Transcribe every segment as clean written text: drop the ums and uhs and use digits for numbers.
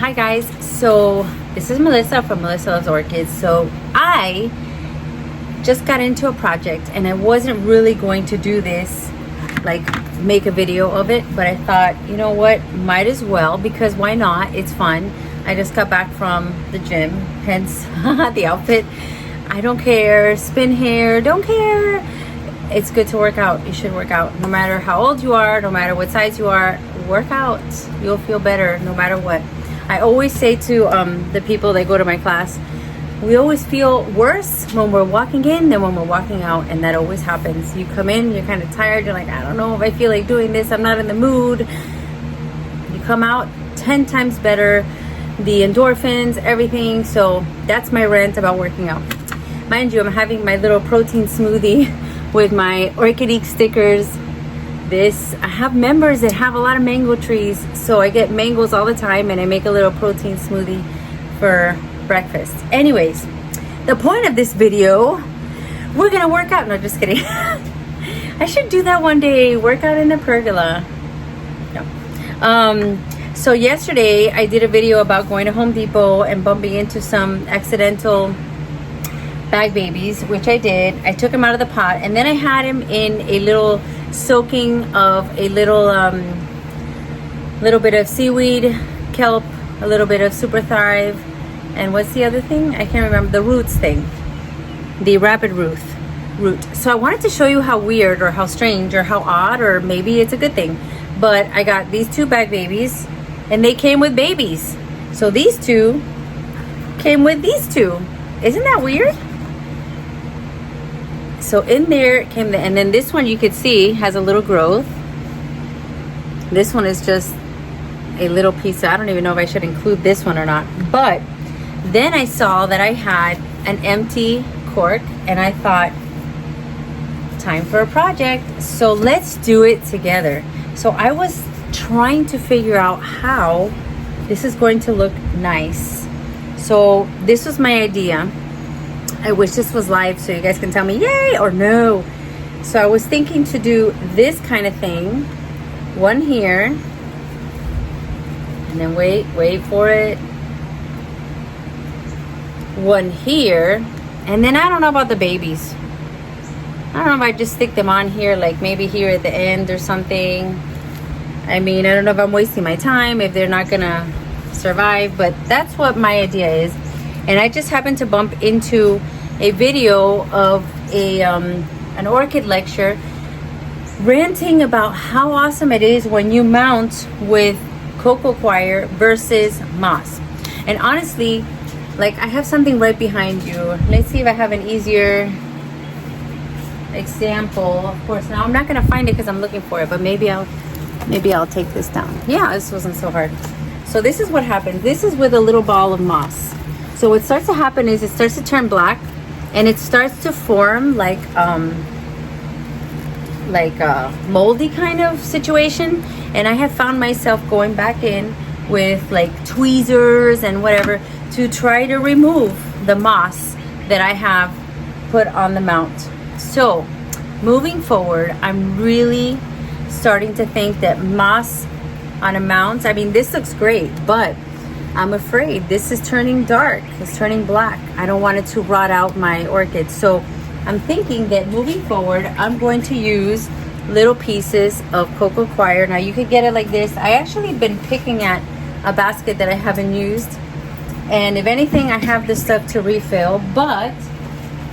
Hi guys, so this is Melissa from Melissa Loves Orchids. So I just got into a project and I wasn't really going to do this, like make a video of it, but I thought, you know what, might as well, because why not? It's fun. I just got back from the gym, hence the outfit. I don't care, spin hair, don't care. It's good to work out. You should work out no matter how old you are, no matter what size you are. Work out. You'll feel better no matter what. I always say to the people that go to my class, we always feel worse when we're walking in than when we're walking out, and that always happens. You come in, you're kind of tired, you're like, I don't know if I feel like doing this, I'm not in the mood. You come out 10 times better, the endorphins, everything. So that's my rant about working out. Mind you, I'm having my little protein smoothie with my Orchid stickers. I have members that have a lot of mango trees, so I get mangoes all the time, and I make a little protein smoothie for breakfast. Anyways, the point of this video, we're gonna work out. No, just kidding. I should do that one day, work out in the pergola. No. So yesterday I did a video about going to Home Depot and bumping into some accidental bag babies, which I did. I took him out of the pot, and then I had him in a little soaking of a little bit of seaweed, kelp, a little bit of super thrive, and what's the other thing? I can't remember. The roots thing, the rapid root. So I wanted to show you how weird or how strange or how odd, or maybe it's a good thing, but I got these two bag babies and they came with babies. So these two came with these two. Isn't that weird? So in there came and then this one, you could see, has a little growth. This one is just a little piece. I don't even know if I should include this one or not. But then I saw that I had an empty cork, and I thought, time for a project. So let's do it together. So I was trying to figure out how this is going to look nice. So this was my idea. I wish this was live so you guys can tell me yay or no. So I was thinking to do this kind of thing, one here, and then wait for it, one here, and then I don't know about the babies. I don't know if I just stick them on here, like maybe here at the end or something. I mean, I don't know if I'm wasting my time, if they're not gonna survive, but that's what my idea is. And I just happened to bump into a video of an orchid lecture ranting about how awesome it is when you mount with cocoa coir versus moss. And honestly, like, I have something right behind you. Let's see if I have an easier example. Of course, now I'm not gonna find it because I'm looking for it, but maybe I'll take this down. Yeah, this wasn't so hard. So this is what happens. This is with a little ball of moss. So what starts to happen is it starts to turn black, and it starts to form like a moldy kind of situation. And I have found myself going back in with like tweezers and whatever to try to remove the moss that I have put on the mount. So moving forward, I'm really starting to think that moss on a mount, I mean, this looks great, but I'm afraid this is turning dark. It's turning black. I don't want it to rot out my orchids. So I'm thinking that moving forward, I'm going to use little pieces of cocoa coir. Now you could get it like this. I actually been picking at a basket that I haven't used, and if anything, I have the stuff to refill. But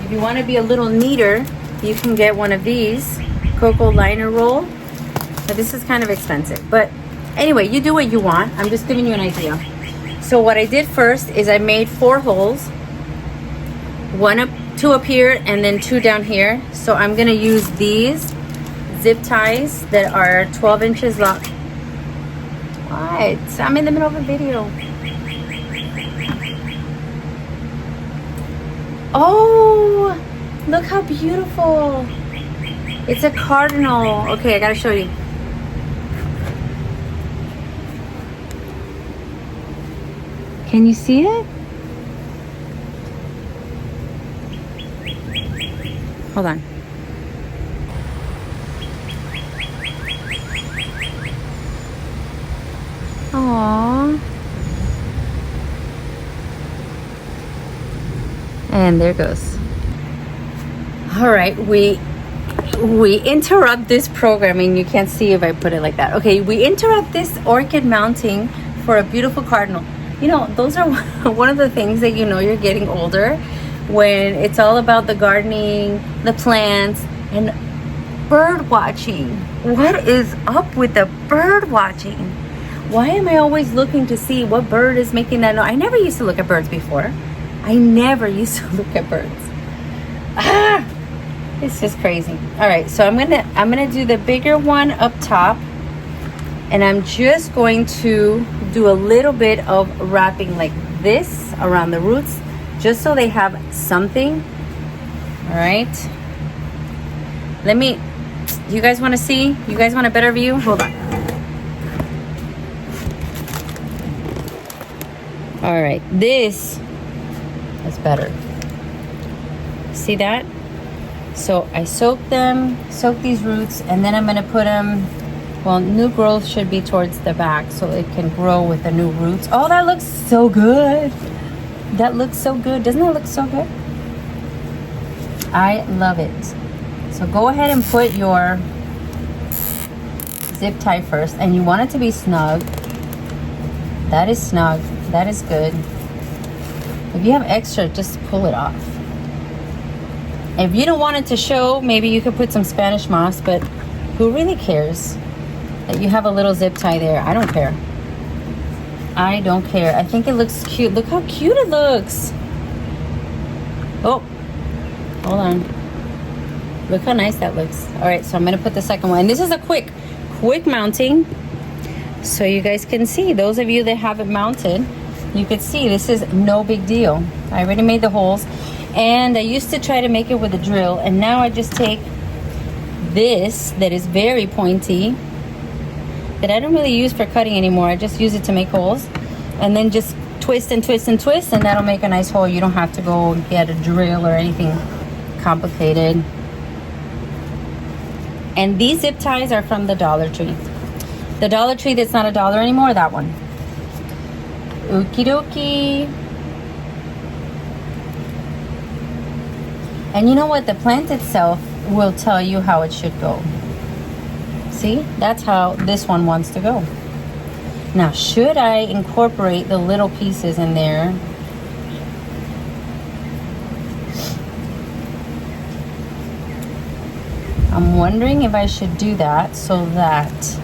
if you want to be a little neater, you can get one of these cocoa liner roll. Now, this is kind of expensive, but anyway, you do what you want. I'm just giving you an idea. So what I did first is I made 4 holes, two up here and then 2 down here. So I'm gonna use these zip ties that are 12 inches long. What? I'm in the middle of a video. Oh, look how beautiful. It's a cardinal. Okay, I gotta show you. Can you see it? Hold on. Aww. And there goes. All right, we interrupt this programming. You can't see if I put it like that. Okay, we interrupt this orchid mounting for a beautiful cardinal. You know, those are one of the things that you know you're getting older, when it's all about the gardening, the plants, and bird watching. What is up with the bird watching? Why am I always looking to see what bird is making that noise? I never used to look at birds before. I never used to look at birds. It's just crazy. All right, so I'm gonna do the bigger one up top, and I'm just going to do a little bit of wrapping like this around the roots, just so they have something. All right. You guys want to see? You guys want a better view? Hold on. All right, this is better. See that? So I soak these roots, and then I'm gonna put them, well, new growth should be towards the back so it can grow with the new roots. Oh, that looks so good. That looks so good. Doesn't it look so good? I love it. So go ahead and put your zip tie first, and you want it to be snug. That is snug. That is good. If you have extra, just pull it off. If you don't want it to show, maybe you could put some Spanish moss, but who really cares that you have a little zip tie there? I don't care. I don't care. I think it looks cute. Look how cute it looks. Oh, hold on. Look how nice that looks. All right, so I'm gonna put the second one. And this is a quick mounting, so you guys can see. Those of you that have it mounted, you can see this is no big deal. I already made the holes. And I used to try to make it with a drill, and now I just take this that is very pointy, that I don't really use for cutting anymore. I just use it to make holes, and then just twist and twist and twist, and that'll make a nice hole. You don't have to go and get a drill or anything complicated. And these zip ties are from the Dollar Tree. The Dollar Tree that's not $1 anymore, that one. Okie dokie. And you know what? The plant itself will tell you how it should go. See? That's how this one wants to go. Now, should I incorporate the little pieces in there? I'm wondering if I should do that, so that's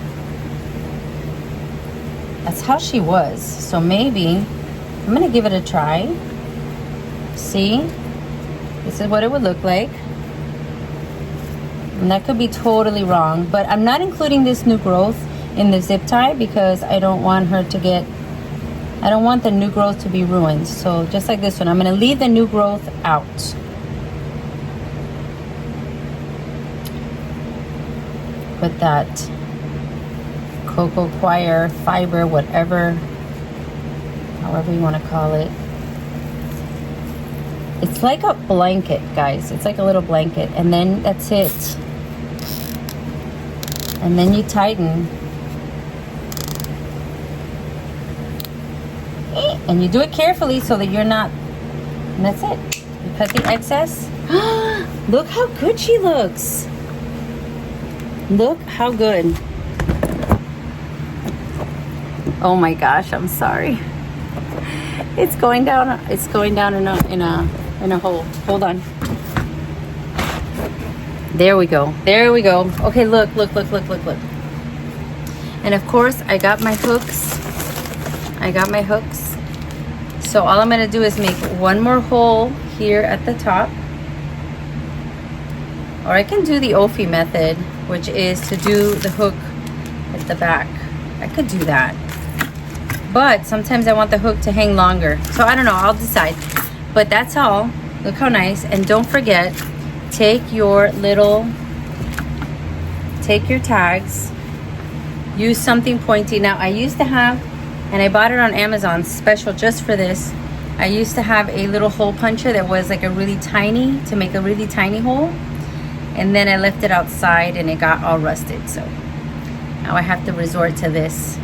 how she was. So maybe I'm gonna give it a try. See? This is what it would look like. And that could be totally wrong, but I'm not including this new growth in the zip tie because I don't want her to get, I don't want the new growth to be ruined. So just like this one, I'm gonna leave the new growth out. Put that cocoa coir fiber, whatever, however you want to call it. It's like a blanket, guys. It's like a little blanket, and then that's it. And then you tighten. And you do it carefully so that you're not, and that's it. You cut the excess. Look how good she looks. Look how good. Oh my gosh, I'm sorry. It's going down in a hole. Hold on. There we go. There we go. Okay, look. And of course, I got my hooks. So all I'm gonna do is make one more hole here at the top. Or I can do the Ophi method, which is to do the hook at the back. I could do that. But sometimes I want the hook to hang longer. So I don't know, I'll decide. But that's all. Look how nice. And don't forget, take your tags, use something pointy. Now I used to have, and I bought it on Amazon special just for this, I used to have a little hole puncher that was like a really tiny, to make a really tiny hole. And then I left it outside and it got all rusted. So now I have to resort to this.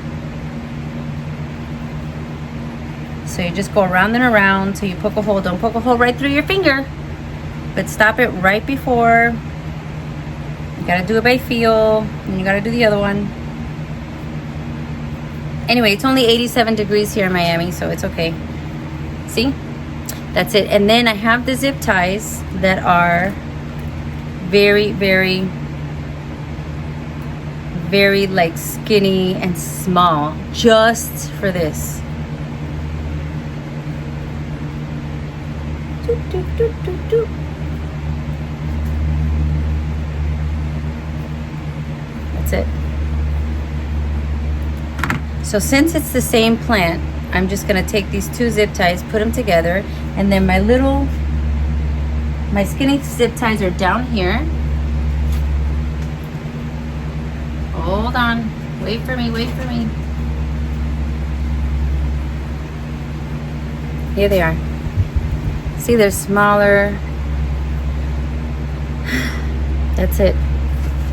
So you just go around and around till you poke a hole. Don't poke a hole right through your finger, but stop it right before. You gotta do it by feel, and you gotta do the other one. Anyway, it's only 87 degrees here in Miami, so it's okay. See? That's it. And then I have the zip ties that are very, very, very like skinny and small, just for this. That's it. So since it's the same plant, I'm just gonna take these two zip ties, put them together, and then my skinny zip ties are down here. Hold on, wait for me, wait for me. Here they are. See, they're smaller. That's it.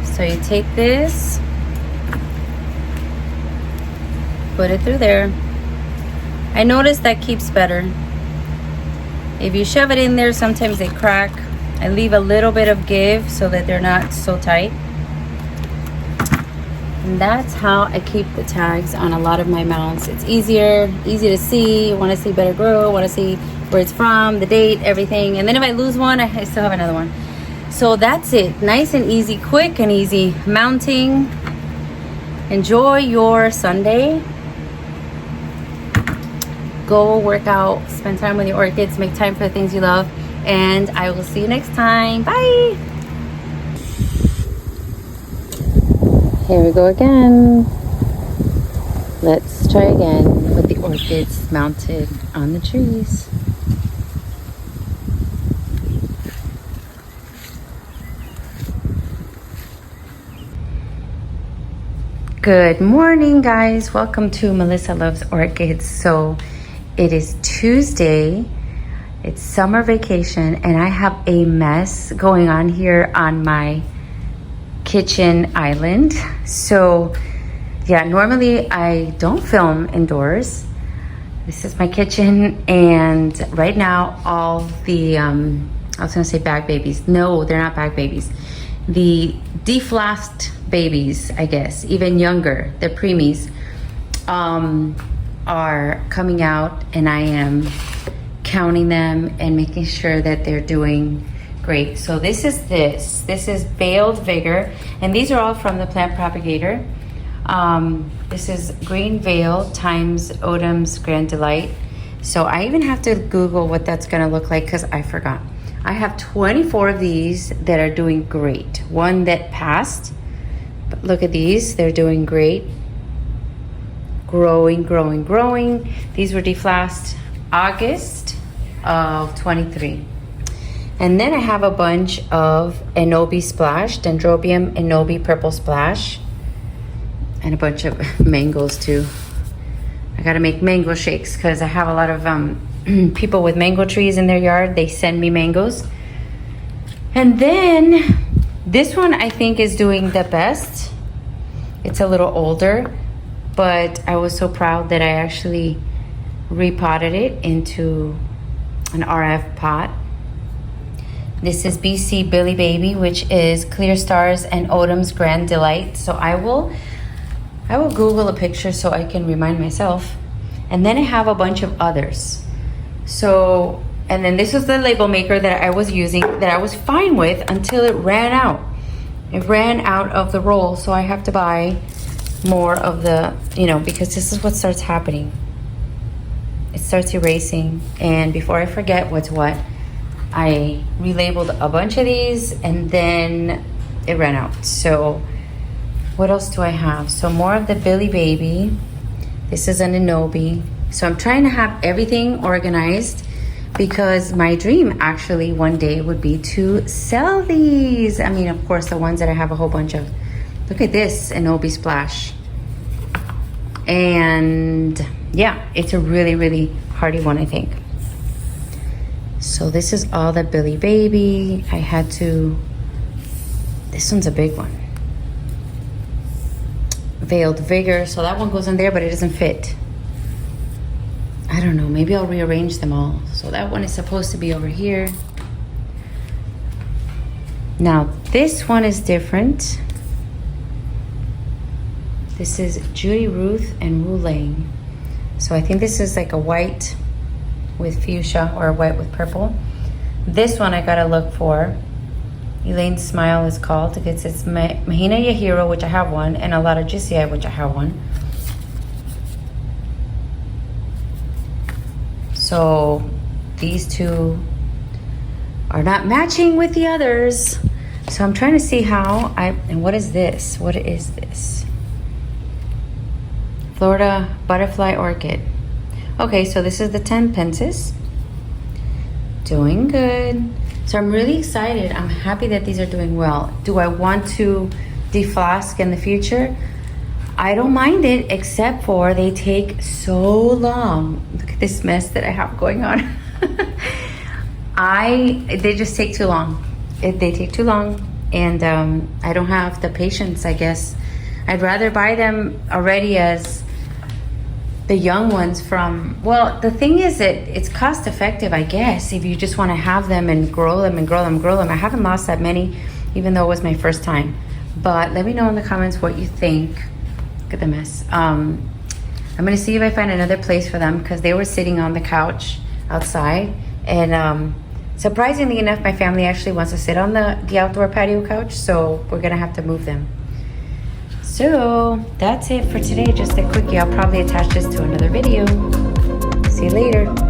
So you take this, put it through there. I noticed that keeps better. If you shove it in there, sometimes they crack. I leave a little bit of give so that they're not so tight. And that's how I keep the tags on a lot of my mounts. It's easy to see. Want to see better grow, want to see where it's from, the date, everything. And then if I lose one, I still have another one. So that's it. Nice and easy, quick and easy mounting. Enjoy your Sunday. Go work out, spend time with your orchids, make time for the things you love, and I will see you next time. Bye. Here we go again. Let's try again with the orchids mounted on the trees. Good morning, guys. Welcome to Melissa Loves Orchids. So it is Tuesday. It's summer vacation, and I have a mess going on here on my kitchen island. So yeah, normally I don't film indoors. This is my kitchen, and right now all the I was gonna say bag babies. No, they're not bag babies. The deflasked babies, I guess, even younger, the preemies, are coming out, and I am counting them and making sure that they're doing great. So this is Veiled Vigor, and these are all from the Plant Propagator. This is Green Veil times Autumn's Grand Delight. So I even have to Google what that's gonna look like because I forgot. I have 24 of these that are doing great. One that passed, but look at these, they're doing great. Growing, growing, growing. These were deflasked August of 23. And then I have a bunch of Enobi Splash, Dendrobium Enobi Purple Splash, and a bunch of mangoes too. I gotta make mango shakes because I have a lot of people with mango trees in their yard. They send me mangoes. And then this one I think is doing the best. It's a little older, but I was so proud that I actually repotted it into an RF pot. This is BC Billy Baby, which is Clear Stars and Autumn's Grand Delight. So I will Google a picture so I can remind myself. And then I have a bunch of others. So, and then this was the label maker that I was using, that I was fine with until it ran out. It ran out of the roll, so I have to buy more of the, because this is what starts happening. It starts erasing, and before I forget what's what, I relabeled a bunch of these, and then it ran out. So what else do I have? So more of the Billy Baby. This is an Enobi. So I'm trying to have everything organized because my dream actually one day would be to sell these. I mean, of course, the ones that I have a whole bunch of. Look at this Enobi Splash. And yeah, it's a really, really hardy one, I think. So this is all the Billy Baby. This one's a big one. Veiled Vigor. So that one goes in there, but it doesn't fit. I don't know, maybe I'll rearrange them all. So that one is supposed to be over here. Now this one is different. This is Judy Ruth and Wu Lang. So I think this is like a white with fuchsia or a white with purple. This one I gotta look for. Elaine's Smile is called. It's Mahina Yahiro, which I have one, and a lot of Gisei, which I have one. So these two are not matching with the others. So I'm trying to see how and what is this? What is this? Florida Butterfly Orchid. Okay, so this is the 10 pences. Doing good. So I'm really excited. I'm happy that these are doing well. Do I want to deflask in the future? I don't mind it, except for they take so long. Look at this mess that I have going on. They just take too long. They take too long, and I don't have the patience, I guess. I'd rather buy them already as the young ones from, well, the thing is that it's cost effective, I guess, if you just want to have them and grow them and grow them, grow them. I haven't lost that many, even though it was my first time. But let me know in the comments what you think. Look at the mess. I'm gonna see if I find another place for them, because they were sitting on the couch outside, and surprisingly enough, my family actually wants to sit on the outdoor patio couch, so we're gonna have to move them. So that's it for today, just a quickie. I'll probably attach this to another video. See you later.